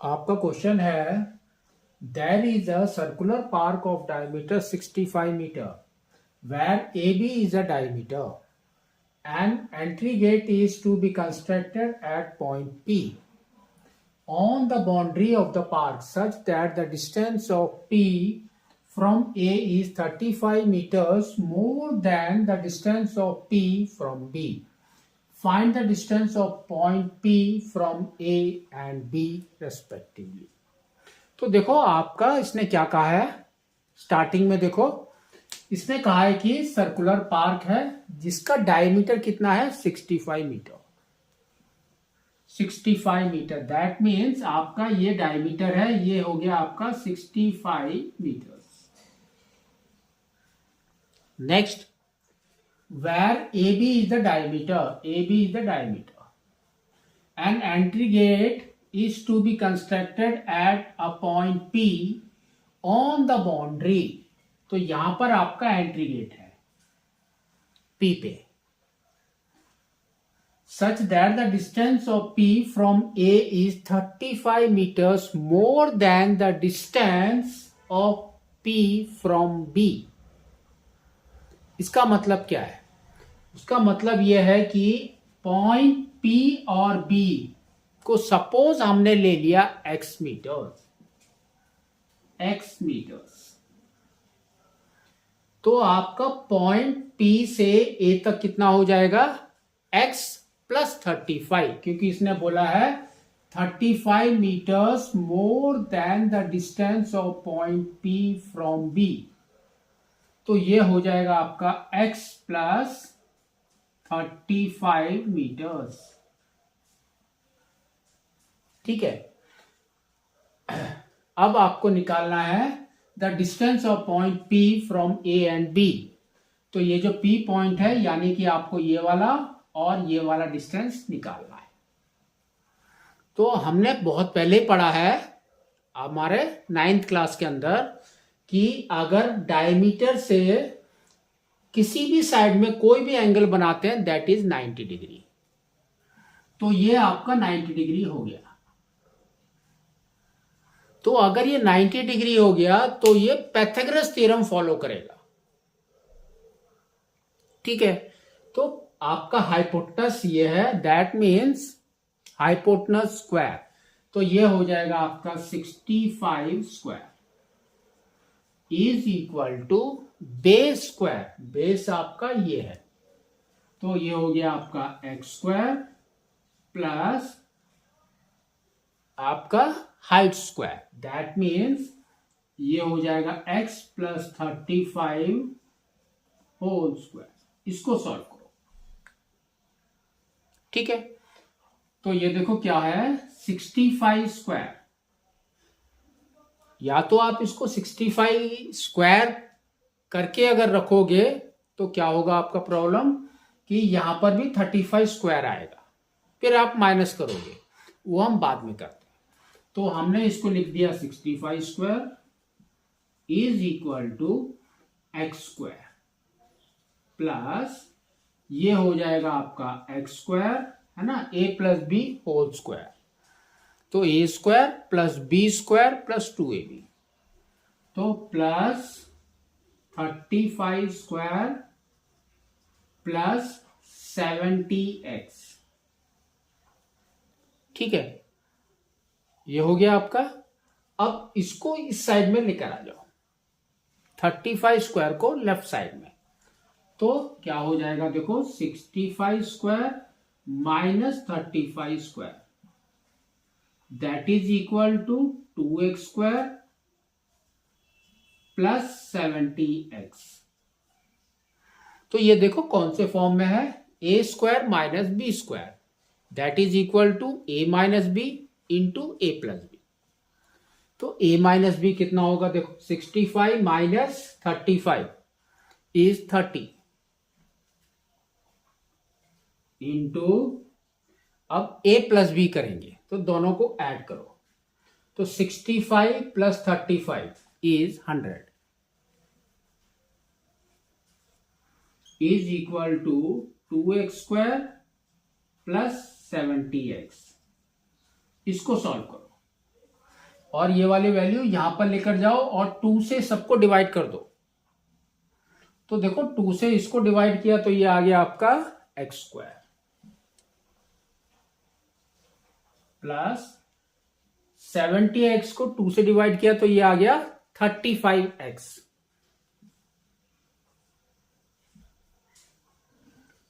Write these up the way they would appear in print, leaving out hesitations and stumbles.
आपका क्वेश्चन है there is a circular park of diameter 65 metre where AB is a diameter and entry gate is to be constructed at point P on the boundary of the park such that the distance of P from A is 35 meters more than the distance of P from B. Find the distance of point P from A and B respectively. तो देखो आपका इसने क्या कहा है starting में। देखो इसने कहा है कि सर्कुलर पार्क है जिसका डायमीटर कितना है 65 मीटर। 65 मीटर दैट मीन्स आपका ये डायमीटर है, ये हो गया आपका 65 metre. Next where AB is the diameter, AB is the diameter and entry gate is to be constructed at a point P on the boundary। तो यहां पर आपका एंट्री गेट है P पे, such that the distance of P from A is 35 meters more than the distance of P from B। इसका मतलब क्या है? उसका मतलब यह है कि पॉइंट P और B को सपोज हमने ले लिया x मीटर्स, तो आपका पॉइंट P से A तक कितना हो जाएगा x प्लस 35, क्योंकि इसने बोला है 35 metres more than the distance of point P from B। तो ये हो जाएगा आपका x प्लस 35 मीटर्स। ठीक है, अब आपको निकालना है the distance of point P from A and B। तो ये जो P पॉइंट है यानी कि आपको ये वाला और ये वाला डिस्टेंस निकालना है। तो हमने बहुत पहले पढ़ा है हमारे 9th क्लास के अंदर कि अगर डायमीटर से किसी भी साइड में कोई भी एंगल बनाते हैं दैट इज 90 डिग्री। तो ये आपका 90 डिग्री हो गया। तो अगर ये 90 डिग्री हो गया तो ये पाइथागोरस थ्योरम फॉलो करेगा। ठीक है, तो आपका हाइपोटेनस ये है दैट मीन्स हाइपोटेनस स्क्वायर। तो ये हो जाएगा आपका 65 square is equal to base square. Base आपका ये है, तो ये हो गया आपका एक्स स्क्वायर प्लस आपका हाइट स्क्वायर। दैट मीन्स ये हो जाएगा x प्लस 35 होल स्क्वायर। इसको सॉल्व करो। ठीक है, तो ये देखो क्या है 65 स्क्वायर। या तो आप इसको 65 स्क्वायर करके अगर रखोगे तो क्या होगा आपका प्रॉब्लम कि यहां पर भी 35 स्क्वायर आएगा, फिर आप माइनस करोगे, वो हम बाद में करते हैं। तो हमने इसको लिख दिया 65 square is equal to x square plus ये हो जाएगा आपका एक्स स्क्वायर है ना, a plus b whole square. तो a square plus b square plus 2ab, तो प्लस 35 स्क्वायर प्लस 70x। ठीक है, ये हो गया आपका। अब इसको इस साइड में लेकर आ जाओ, 35 स्क्वायर को लेफ्ट साइड में। तो क्या हो जाएगा देखो 65 square minus 35 square that is equal to 2x square plus 70x। तो ये देखो कौन से फॉर्म में है, a square minus b square that is equal to a minus b into a plus b. तो a माइनस बी कितना होगा देखो 65 माइनस 35 इज 30 इंटू अब a प्लस बी करेंगे तो दोनों को ऐड करो, तो 65 plus 35 is 100 is equal to 2x square plus 70x। इसको सॉल्व करो। और ये वाली वैल्यू यहां पर लेकर जाओ और 2 से सबको डिवाइड कर दो। तो देखो 2 से इसको डिवाइड किया तो ये आ गया आपका एक्स स्क्वायर प्लस 70x को 2 से डिवाइड किया तो ये आ गया 35x।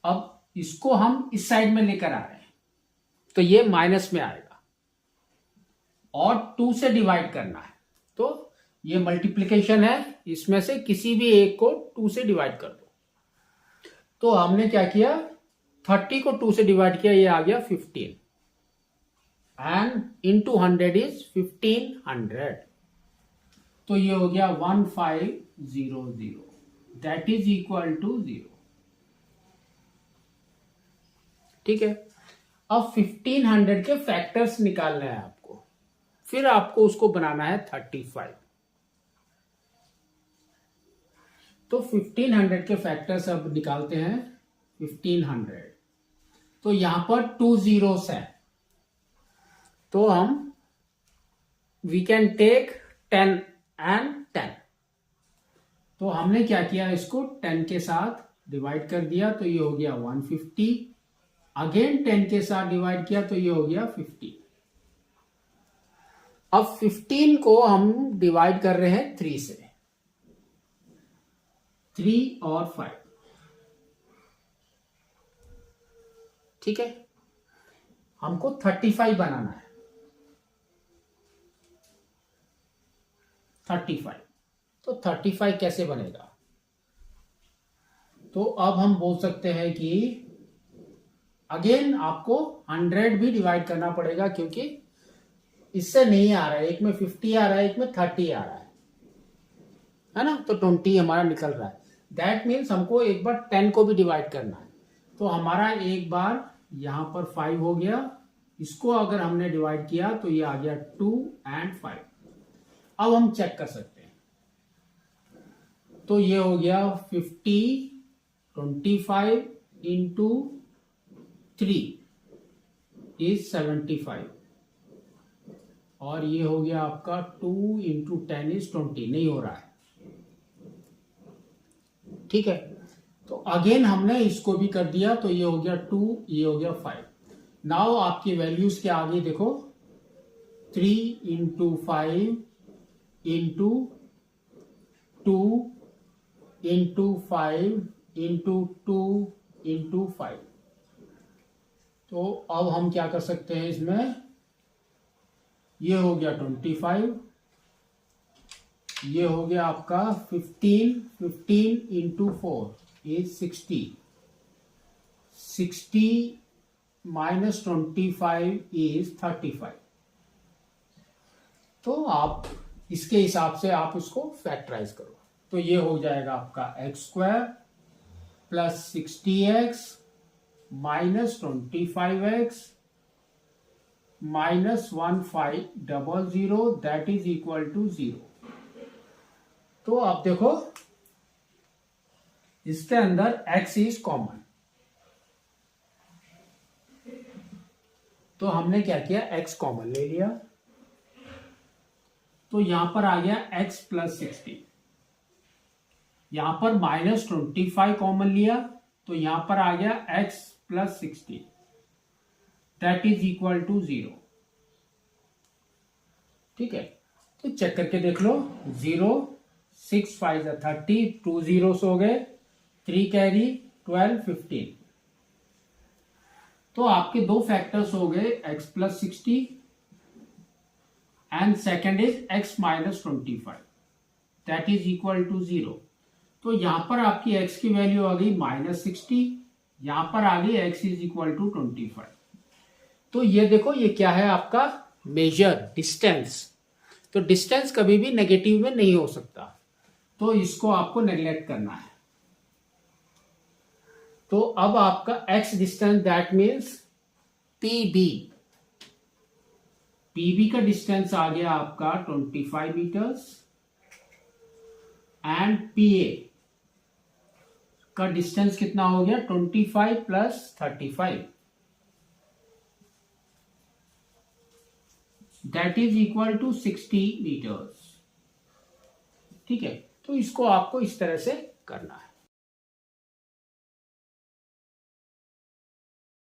अब इसको हम इस साइड में लेकर आ रहे हैं तो ये माइनस में आएगा और 2 से डिवाइड करना है तो ये मल्टीप्लिकेशन है, इसमें से किसी भी एक को 2 से डिवाइड कर दो। तो हमने क्या किया, 30 को 2 से डिवाइड किया, ये आ गया 15 एंड इंटू 100 इज 1500। तो ये हो गया 1500, दैट इज इक्वल टू 0। ठीक है, अब 1500 के फैक्टर्स निकालने हैं आपको, फिर आपको उसको बनाना है 35। तो 1500 के फैक्टर्स अब निकालते हैं। 1500 तो यहां पर 2 zeros है तो हम वी कैन टेक 10 एंड 10। तो हमने क्या किया, इसको 10 के साथ डिवाइड कर दिया तो ये हो गया 150, अगेन 10 के साथ डिवाइड किया तो ये हो गया 50। अब 15 को हम डिवाइड कर रहे हैं 3 से, 3 और 5। ठीक है, हमको 35 बनाना है। 35 तो 35 कैसे बनेगा, तो अब हम बोल सकते हैं कि अगेन आपको 100 भी डिवाइड करना पड़ेगा, क्योंकि इससे नहीं आ रहा है, एक में 50 आ रहा है, एक में 30 आ रहा है ना, तो 20 हमारा निकल रहा है। दैट मीन्स हमको एक बार 10 को भी डिवाइड करना है। तो हमारा एक बार यहां पर 5 हो गया, इसको अगर हमने डिवाइड किया तो ये आ गया 2 एंड 5। अब हम चेक कर सकते हैं, तो ये हो गया 50, 25 इंटू 3 इज 75 और ये हो गया आपका 2 इंटू 10 इज 20। नहीं हो रहा है, ठीक है। तो अगेन हमने इसको भी कर दिया तो ये हो गया 2, ये हो गया 5। नाउ आपकी वैल्यूज के आगे देखो, 3 into 5 into 2 into 5 into 2 into 5। तो अब हम क्या कर सकते हैं इसमें, ये हो गया 25, ये हो गया आपका 15, 15 इंटू 4 इज 60, 60 माइनस 25 इज 35। तो आप इसके हिसाब से आप इसको फैक्टराइज करो, तो ये हो जाएगा आपका x square plus 60x minus 25x minus 1500, that is equal to 0। तो आप देखो इसके अंदर x इज कॉमन, तो हमने क्या किया, x कॉमन ले लिया, तो यहां पर आ गया x प्लस 60। यहां पर माइनस 25 कॉमन लिया तो यहां पर आ गया x plus 60, that is equal to 0। ठीक है, तो चेक करके देख लो, 0, 6 5 30, 2 zeros हो गए, 3 कैरी 12, 15। तो आपके दो फैक्टर्स हो गए x plus 60 and second is x minus 25, that is equal to 0। तो यहां पर आपकी x की वैल्यू आ गई माइनस 60, यहां पर आ गई x इज इक्वल टू 25। तो ये देखो, ये क्या है आपका मेजर डिस्टेंस। तो डिस्टेंस कभी भी नेगेटिव में नहीं हो सकता, तो इसको आपको नेग्लेक्ट करना है। तो अब आपका x distance, that means PB, PB का डिस्टेंस आ गया आपका 25 मीटर्स एंड PA का डिस्टेंस कितना हो गया, 25 plus 35। That is equal to 60 metres. ठीक है, तो इसको आपको इस तरह से करना है।